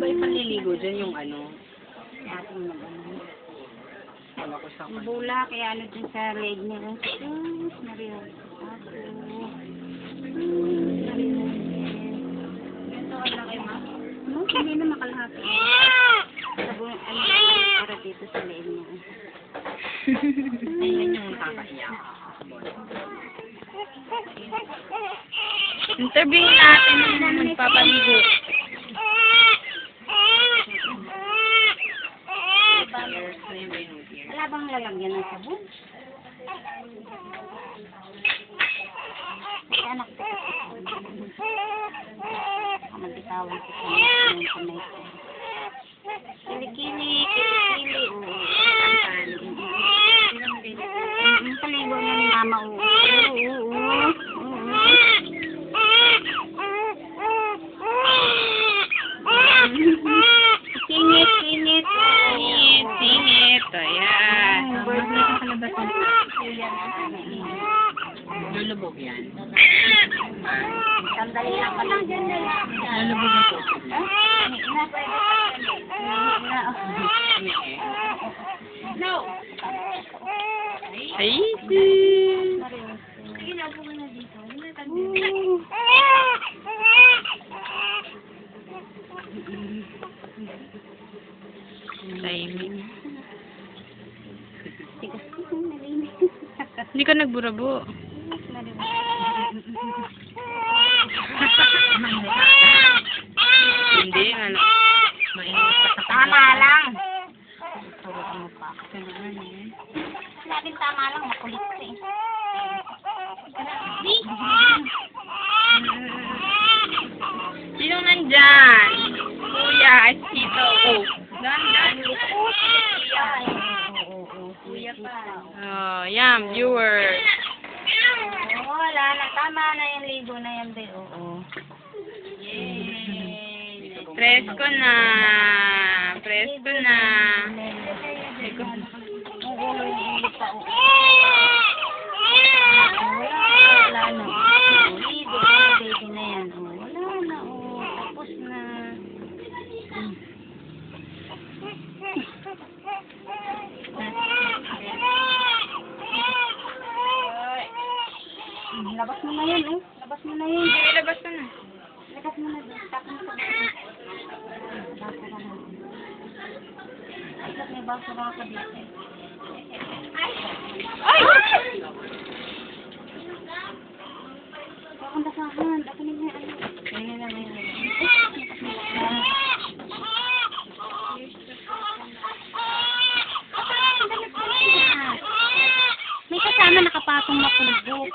ba yung panliligo dyan yung ano? Ating mag-ano. Wala ko sa kanya. Bula, kaya ano dun sa leg niya. Mario. Ganito ka lang kayo, ma? No, hindi na makalahati. Sabon, ano, para dito sa leg niya. Ayun yung kakaiyak. Interviewin natin yung nagpapaligo. Wala bang lalagyan ng sabon? May anak ko. Magbitawan ko sa mga kamay ko. Kilikili, kilikili. Paligo na ni mama. Singit, singit. Singit, singit. Ayan. Bird na ang kalabasan. Lulubog yan. Sandali lang ka lang dyan na lang. Lulubog na po. No. Ay, Sige na, buka na dito. timing. Tigas ko, nalinis. Hindi ka nagburabo. Hindi, ano. Tama lang. Sinabing tama lang, makulit ka eh. Sino nandyan? Kuya, at Tito. Oh, nandyan. Kuya pa. Oh, yan, viewers. Wala na, tama na yung ligo na yan, be. Oo. Presko na. Presko na. Oo, hindi pa. Wala na. Ligo, baby na yan. Wala na, tapos na. Labas mo na yan, eh. Labas mo na yan. Ilabas ko na. Labas mo na. Tapos mo sa basura na. May basura ka dito. Ay! Papunta sa akin. Ako na may ano. Ganyan na may may kasama nakapatong na pulbok.